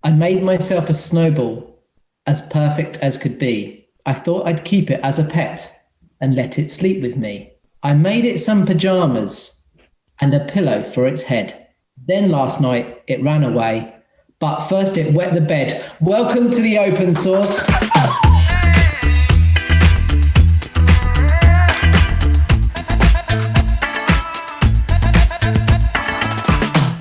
I made myself a snowball, as perfect as could be. I thought I'd keep it as a pet and let it sleep with me. I made it some pajamas and a pillow for its head. Then last night it ran away, but first it wet the bed. Welcome to the open source.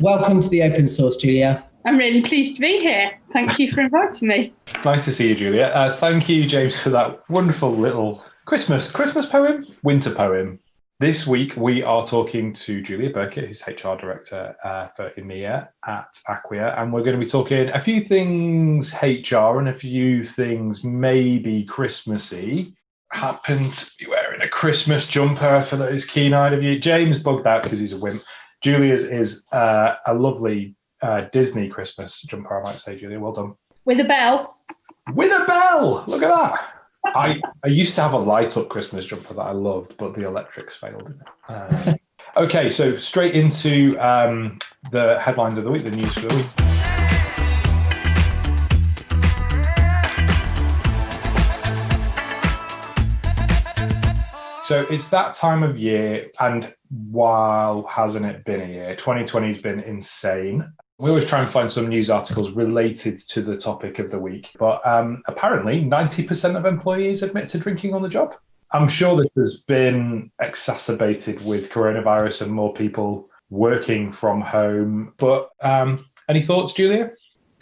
Welcome to the open source, Julia. I'm really pleased to be here. Thank you for inviting me. Nice to see you, Julia. Thank you, James, for that wonderful little Christmas poem, winter poem. This week, we are talking to Julia Birkett, who's HR Director for EMEA at Acquia, and we're going to be talking a few things HR and a few things maybe Christmassy. Happened to be wearing a Christmas jumper for those keen-eyed of you. James bugged out because he's a wimp. Julia's is a lovely Disney Christmas jumper, I might say, Julia. Well done. With a bell. With a bell! Look at that. I used to have a light-up Christmas jumper that I loved, but the electrics failed. Okay, so straight into the headlines of the week, the news for the week. So it's that time of year, and wow, hasn't it been a year? 2020 has been insane. We always try and find some news articles related to the topic of the week, but apparently 90% of employees admit to drinking on the job. I'm sure this has been exacerbated with coronavirus and more people working from home. But any thoughts, Julia?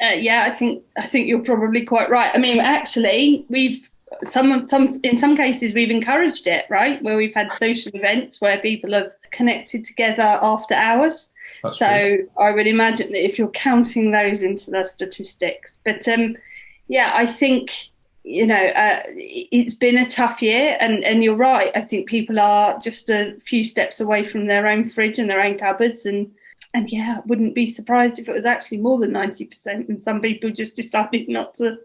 Yeah, I think you're probably quite right. I mean, actually, we've in some cases we've encouraged it, right? Where we've had social events where people have connected together after hours. That's so true. I would imagine that if you're counting those into the statistics, but yeah, I think it's been a tough year, and you're right. I think people are just a few steps away from their own fridge and their own cupboards, and yeah, I wouldn't be surprised if it was actually more than 90%, and some people just decided not to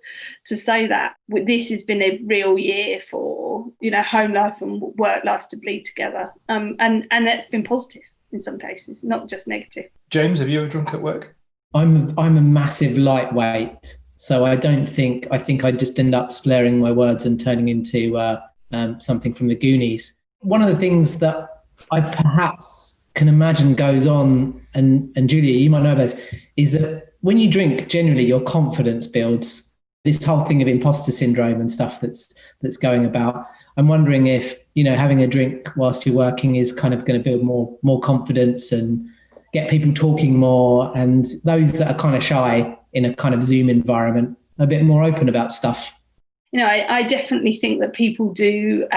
say that. This has been a real year for home life and work life to bleed together, and that's been positive in some cases, not just negative. James, have you ever drunk at work? I'm a massive lightweight, so I think I just end up slurring my words and turning into something from the Goonies. One of the things that I perhaps can imagine goes on, and Julia, you might know this, is that when you drink, generally your confidence builds. This whole thing of imposter syndrome and stuff that's going about. I'm wondering if having a drink whilst you're working is kind of going to build more confidence and get people talking more, and those that are kind of shy in a kind of Zoom environment a bit more open about stuff. I definitely think that people do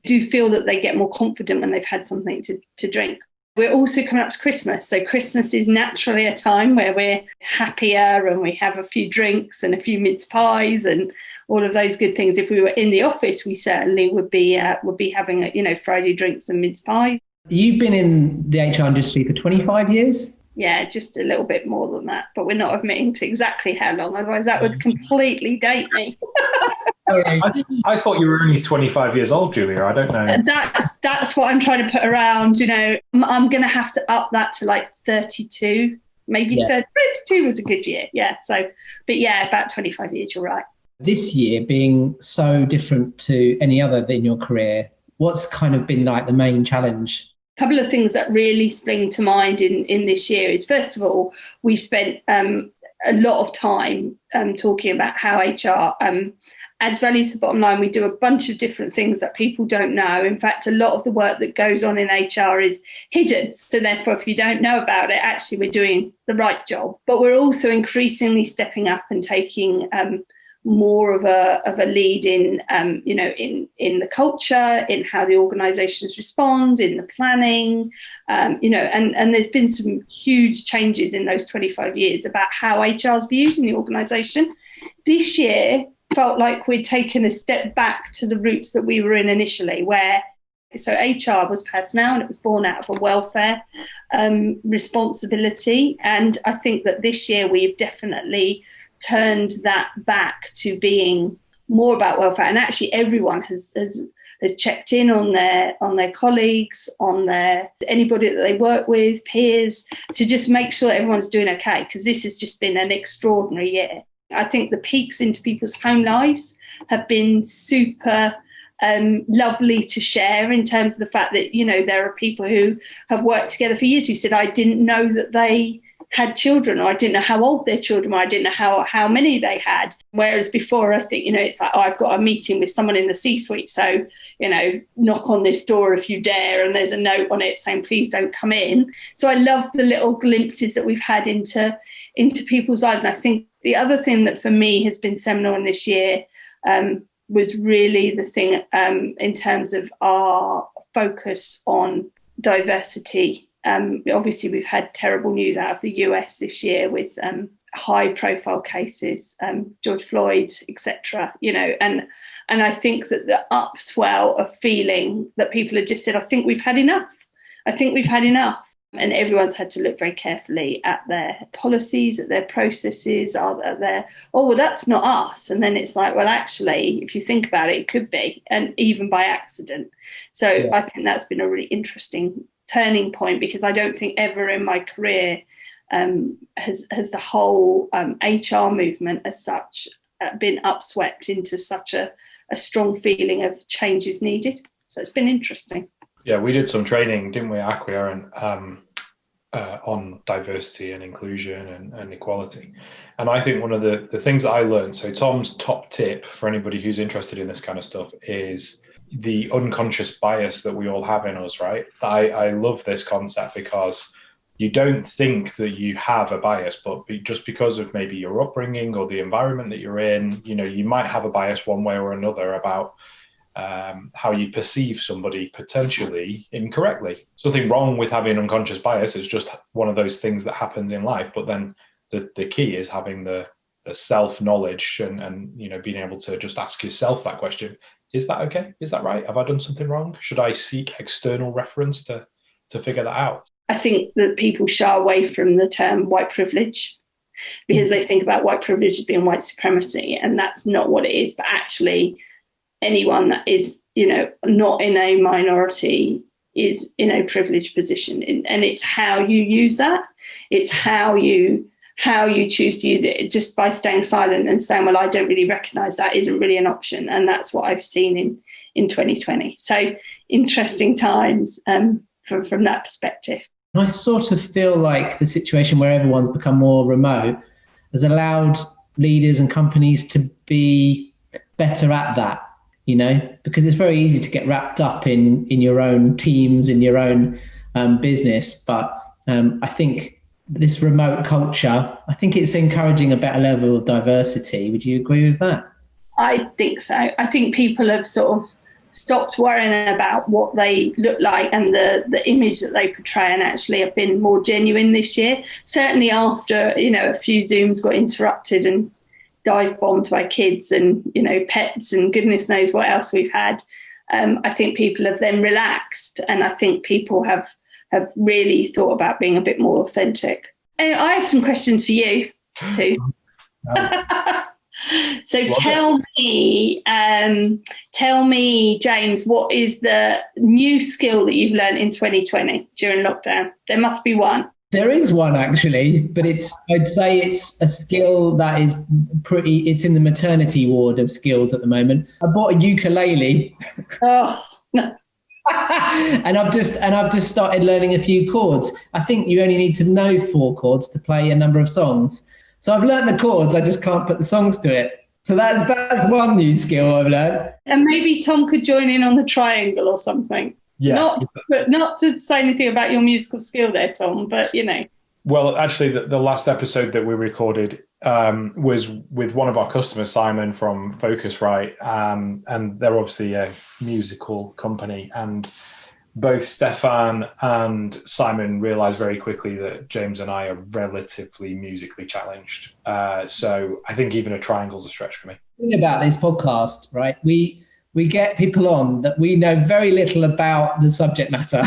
feel that they get more confident when they've had something to drink. We're also coming up to Christmas. So Christmas is naturally a time where we're happier and we have a few drinks and a few mince pies and all of those good things. If we were in the office, we certainly would be having Friday drinks and mince pies. You've been in the HR industry for 25 years? Yeah, just a little bit more than that, but we're not admitting to exactly how long, otherwise that would completely date me. I thought you were only 25 years old, Julia. I don't know. That's what I'm trying to put around. I'm going to have to up that to like 32, maybe. Yeah. 32 was a good year. Yeah. So, but yeah, about 25 years. You're right. This year being so different to any other in your career, what's kind of been like the main challenge? A couple of things that really spring to mind in this year is, first of all, we've spent a lot of time talking about how HR adds value to the bottom line. We do a bunch of different things that people don't know. In fact, a lot of the work that goes on in HR is hidden. So therefore, if you don't know about it, actually we're doing the right job. But we're also increasingly stepping up and taking more of a lead in the culture, in how the organisations respond, in the planning, and there's been some huge changes in those 25 years about how HR is viewed in the organisation. This year felt like we'd taken a step back to the roots that we were in initially, so HR was personnel and it was born out of a welfare responsibility. And I think that this year we've definitely turned that back to being more about welfare. And actually everyone has checked in on their colleagues, on anybody that they work with, peers, to just make sure that everyone's doing okay, because this has just been an extraordinary year. I think the peeks into people's home lives have been super lovely to share, in terms of the fact that, you know, there are people who have worked together for years who said, I didn't know that they had children, or I didn't know how old their children were, I didn't know how many they had. Whereas before, I think, you know, it's like, oh, I've got a meeting with someone in the C-suite, so, you know, knock on this door if you dare, and there's a note on it saying, please don't come in. So I love the little glimpses that we've had into people's lives. And I think the other thing that for me has been seminal in this year was really the thing in terms of our focus on diversity. Obviously, we've had terrible news out of the US this year with high-profile cases, George Floyd, etc. You know, and I think that the upswell of feeling that people have just said, I think we've had enough. I think we've had enough. And everyone's had to look very carefully at their policies, at their processes, at their, oh, well, that's not us. And then it's like, well, actually, if you think about it, it could be, and even by accident. So yeah. I think that's been a really interesting turning point, because I don't think ever in my career has the whole HR movement as such been upswept into such a strong feeling of change is needed. So it's been interesting. Yeah, we did some training, didn't we, at Acquia, and on diversity and inclusion and equality. And I think one of the things that I learned, so Tom's top tip for anybody who's interested in this kind of stuff is the unconscious bias that we all have in us, right? I love this concept, because you don't think that you have a bias, but just because of maybe your upbringing or the environment that you're in, you know, you might have a bias one way or another about how you perceive somebody potentially incorrectly. There's nothing wrong with having unconscious bias. It's just one of those things that happens in life. But then the key is having the self-knowledge and you know, being able to just ask yourself that question. Is that okay? Is that right? Have I done something wrong? Should I seek external reference to figure that out? I think that people shy away from the term white privilege, because they think about white privilege as being white supremacy, and that's not what it is. But actually, anyone that is, you know, not in a minority is in a privileged position, and it's how you use that. It's how you choose to use it. Just by staying silent and saying, well, I don't really recognise that, isn't really an option. And that's what I've seen in 2020. So interesting times from that perspective. I sort of feel like the situation where everyone's become more remote has allowed leaders and companies to be better at that, you know, because it's very easy to get wrapped up in your own teams, in your own business. But I think this remote culture, I think it's encouraging a better level of diversity. Would you agree with that? I think so. I think people have sort of stopped worrying about what they look like and the image that they portray, and actually have been more genuine this year. Certainly after, you know, a few Zooms got interrupted and dive bombed by kids and, you know, pets and goodness knows what else we've had. I think people have then relaxed, and I think people have really thought about being a bit more authentic. And I have some questions for you too. So tell me, James, what is the new skill that you've learned in 2020 during lockdown? There must be one. There is one actually, but I'd say it's a skill that is it's in the maternity ward of skills at the moment. I bought a ukulele. Oh, no. and I've just started learning a few chords. I think you only need to know 4 chords to play a number of songs. So I've learned the chords, I just can't put the songs to it. So that's one new skill I've learned. And maybe Tom could join in on the triangle or something. Yeah. Not to say anything about your musical skill there, Tom, but you know. Well, actually, the last episode that we recorded was with one of our customers, Simon from Focusrite, and they're obviously a musical company. And both Stefan and Simon realised very quickly that James and I are relatively musically challenged. So I think even a triangle's a stretch for me. The thing about this podcast, right? We get people on that we know very little about the subject matter.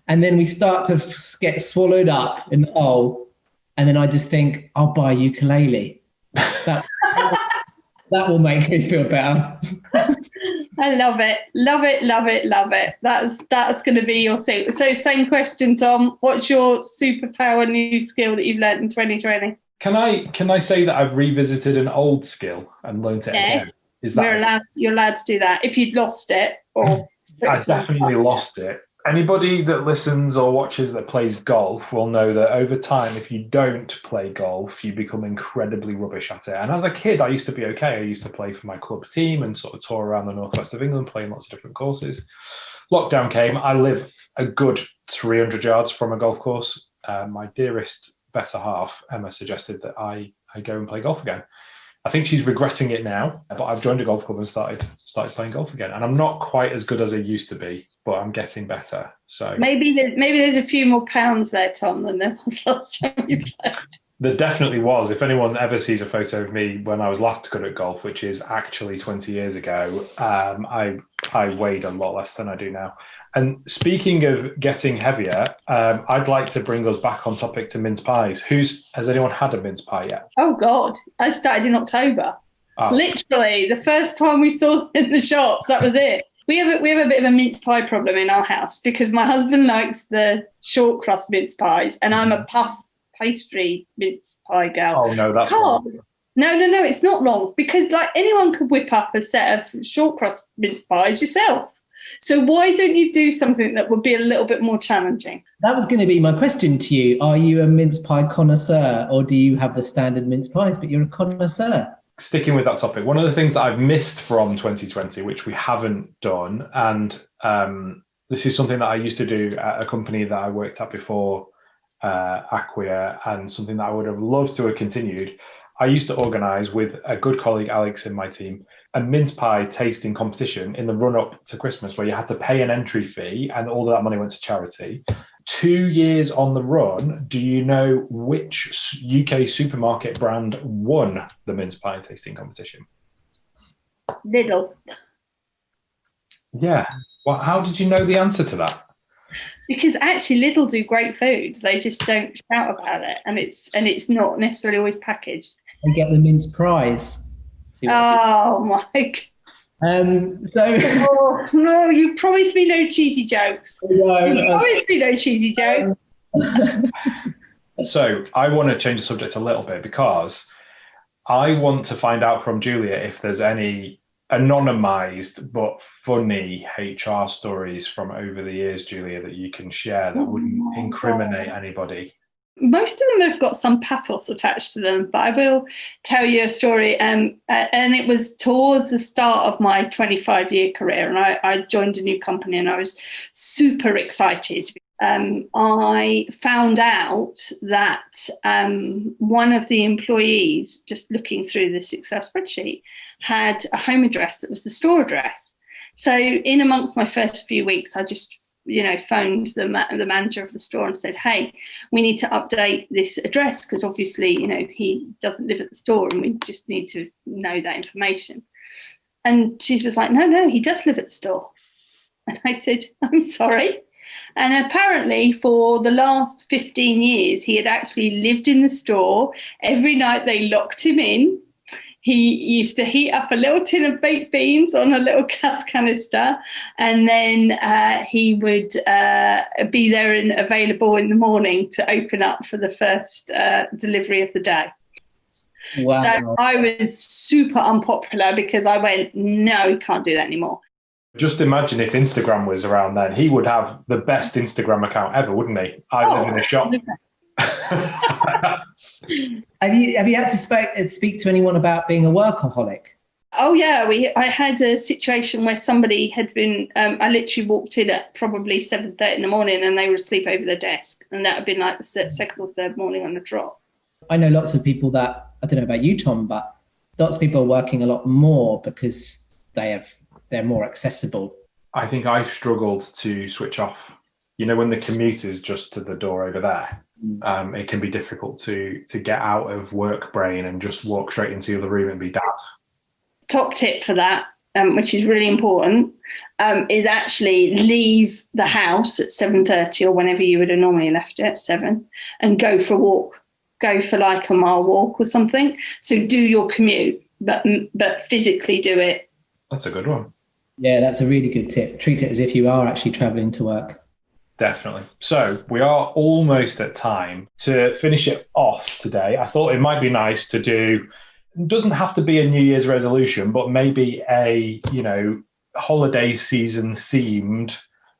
And then we start to get swallowed up in the hole. And then I just think, I'll buy a ukulele. That will make me feel better. I love it. Love it, love it, love it. That's going to be your thing. So same question, Tom. What's your superpower new skill that you've learned in 2020? Can I say that I've revisited an old skill and learnt it again? Is that you're allowed to do that if you'd lost it or I definitely lost it. Anybody that listens or watches that plays golf will know that over time, if you don't play golf, you become incredibly rubbish at it. And as a kid, I used to be okay. I used to play for my club team and sort of tour around the northwest of England, playing lots of different courses. Lockdown came. I live a good 300 yards from a golf course. My dearest better half, Emma, suggested that I go and play golf again. I think she's regretting it now, but I've joined a golf club and started playing golf again. And I'm not quite as good as I used to be, but I'm getting better. So maybe there's a few more pounds there, Tom, than there was last time you played. There definitely was. If anyone ever sees a photo of me when I was last good at golf, which is actually 20 years ago, I weighed a lot less than I do now. And speaking of getting heavier, I'd like to bring us back on topic to mince pies. Has anyone had a mince pie yet? Oh God, I started in October. Literally, the first time we saw them in the shops, that was it. We have a bit of a mince pie problem in our house because my husband likes the short crust mince pies, and I'm a puff pastry mince pie girl. Oh no, that's wrong. No, it's not wrong because like anyone could whip up a set of short crust mince pies yourself. So why don't you do something that would be a little bit more challenging? That was going to be my question to you. Are you a mince pie connoisseur, or do you have the standard mince pies, but you're a connoisseur? Sticking with that topic, one of the things that I've missed from 2020, which we haven't done, and this is something that I used to do at a company that I worked at before, Acquia, and something that I would have loved to have continued. I used to organise with a good colleague, Alex, in my team, a mince pie tasting competition in the run-up to Christmas where you had to pay an entry fee and all of that money went to charity. 2 years on the run, do you know which UK supermarket brand won the mince pie tasting competition? Lidl. Yeah. Well, how did you know the answer to that? Because actually Lidl do great food. They just don't shout about it, and it's not necessarily always packaged. They get the mince prize. Oh my! Oh, no, you promised me no cheesy jokes. No, you promised me no cheesy jokes. So I want to change the subject a little bit because I want to find out from Julia if there's any anonymized but funny HR stories from over the years, Julia, that you can share that wouldn't incriminate anybody. Most of them have got some pathos attached to them, but I will tell you a story. And it was towards the start of my 25-year career, and I joined a new company, and I was super excited. I found out that one of the employees, just looking through this Excel spreadsheet, had a home address that was the store address. So in amongst my first few weeks, I just phoned the manager of the store and said, hey, we need to update this address because obviously, he doesn't live at the store and we just need to know that information. And she was like, no, he does live at the store. And I said, I'm sorry. And apparently for the last 15 years, he had actually lived in the store. Every night they locked him in. He used to heat up a little tin of baked beans on a little gas canister, and then he would be there and available in the morning to open up for the first delivery of the day. Wow. So I was super unpopular because I went, no, he can't do that anymore. Just imagine if Instagram was around then. He would have the best Instagram account ever, wouldn't he? I live in a shop. Have you had to speak to anyone about being a workaholic? Oh yeah, I had a situation where somebody had been. I literally walked in at probably 7:30 in the morning, and they were asleep over their desk, and that had been like the second or third morning on the trot. I know lots of people that, I don't know about you, Tom, but lots of people are working a lot more because they're more accessible. I think I've struggled to switch off. When the commute is just to the door over there. It can be difficult to get out of work brain and just walk straight into the other room and be dad. Top tip for that, which is really important, is actually leave the house at 7:30 or whenever you would have normally left it at 7 and go for a walk. Go for like a mile walk or something. So do your commute, but physically do it. That's a good one. Yeah, that's a really good tip. Treat it as if you are actually travelling to work. Definitely. So we are almost at time to finish it off today. I thought it might be nice to do, it doesn't have to be a New Year's resolution, but maybe a, holiday season themed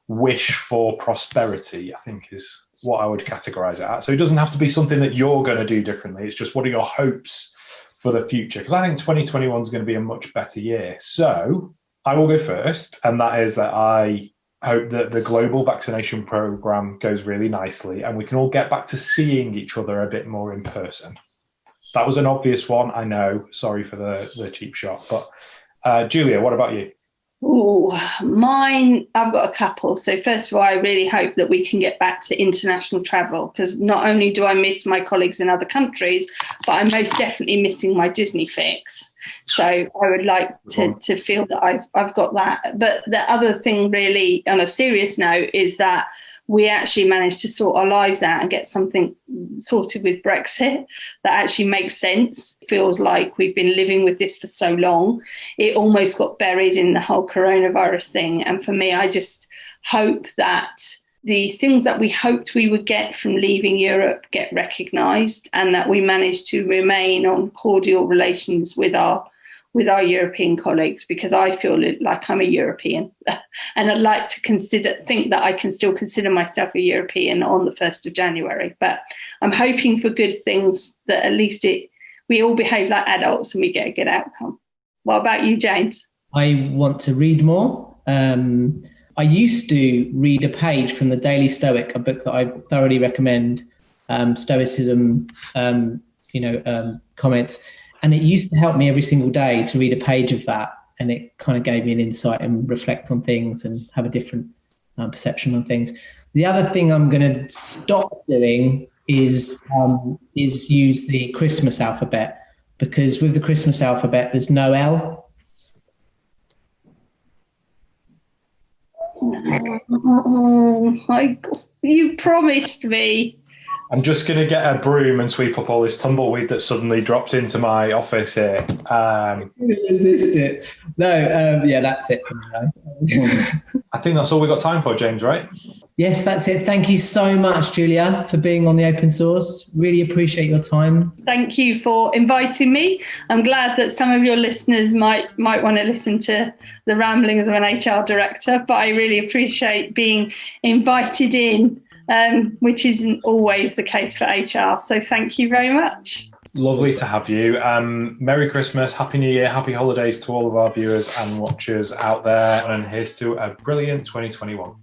wish for prosperity, I think is what I would categorize it at. So it doesn't have to be something that you're going to do differently. It's just, what are your hopes for the future? Because I think 2021 is going to be a much better year. So I will go first, and that is that I hope that the global vaccination program goes really nicely and we can all get back to seeing each other a bit more in person. That was an obvious one, I know. Sorry for the cheap shot. But Julia, what about you? Oh, mine, I've got a couple. So first of all, I really hope that we can get back to international travel, because not only do I miss my colleagues in other countries, but I'm most definitely missing my Disney fix. So I would like to feel that I've got that. But the other thing really, on a serious note, is that we actually managed to sort our lives out and get something sorted with Brexit that actually makes sense. Feels like we've been living with this for so long. It almost got buried in the whole coronavirus thing. And for me, I just hope that the things that we hoped we would get from leaving Europe get recognised, and that we manage to remain on cordial relations with our European colleagues, because I feel like I'm a European and I'd like to think that I can still consider myself a European on the 1st of January. But I'm hoping for good things, that at least we all behave like adults and we get a good outcome. What about you, James? I want to read more. I used to read a page from the Daily Stoic, a book that I thoroughly recommend, Stoicism, comments. And it used to help me every single day to read a page of that. And it kind of gave me an insight and reflect on things and have a different perception on things. The other thing I'm going to stop doing is use the Christmas alphabet, because with the Christmas alphabet, there's no L. Oh my God, you promised me. I'm just going to get a broom and sweep up all this tumbleweed that suddenly dropped into my office here. Resist it. No, that's it. I think that's all we've got time for, James, right? Yes, that's it. Thank you so much, Julia, for being on the Open Source. Really appreciate your time. Thank you for inviting me. I'm glad that some of your listeners might want to listen to the ramblings of an HR director, but I really appreciate being invited in, which isn't always the case for HR. So thank you very much. Lovely to have you. Merry Christmas, Happy New Year, Happy Holidays to all of our viewers and watchers out there. And here's to a brilliant 2021.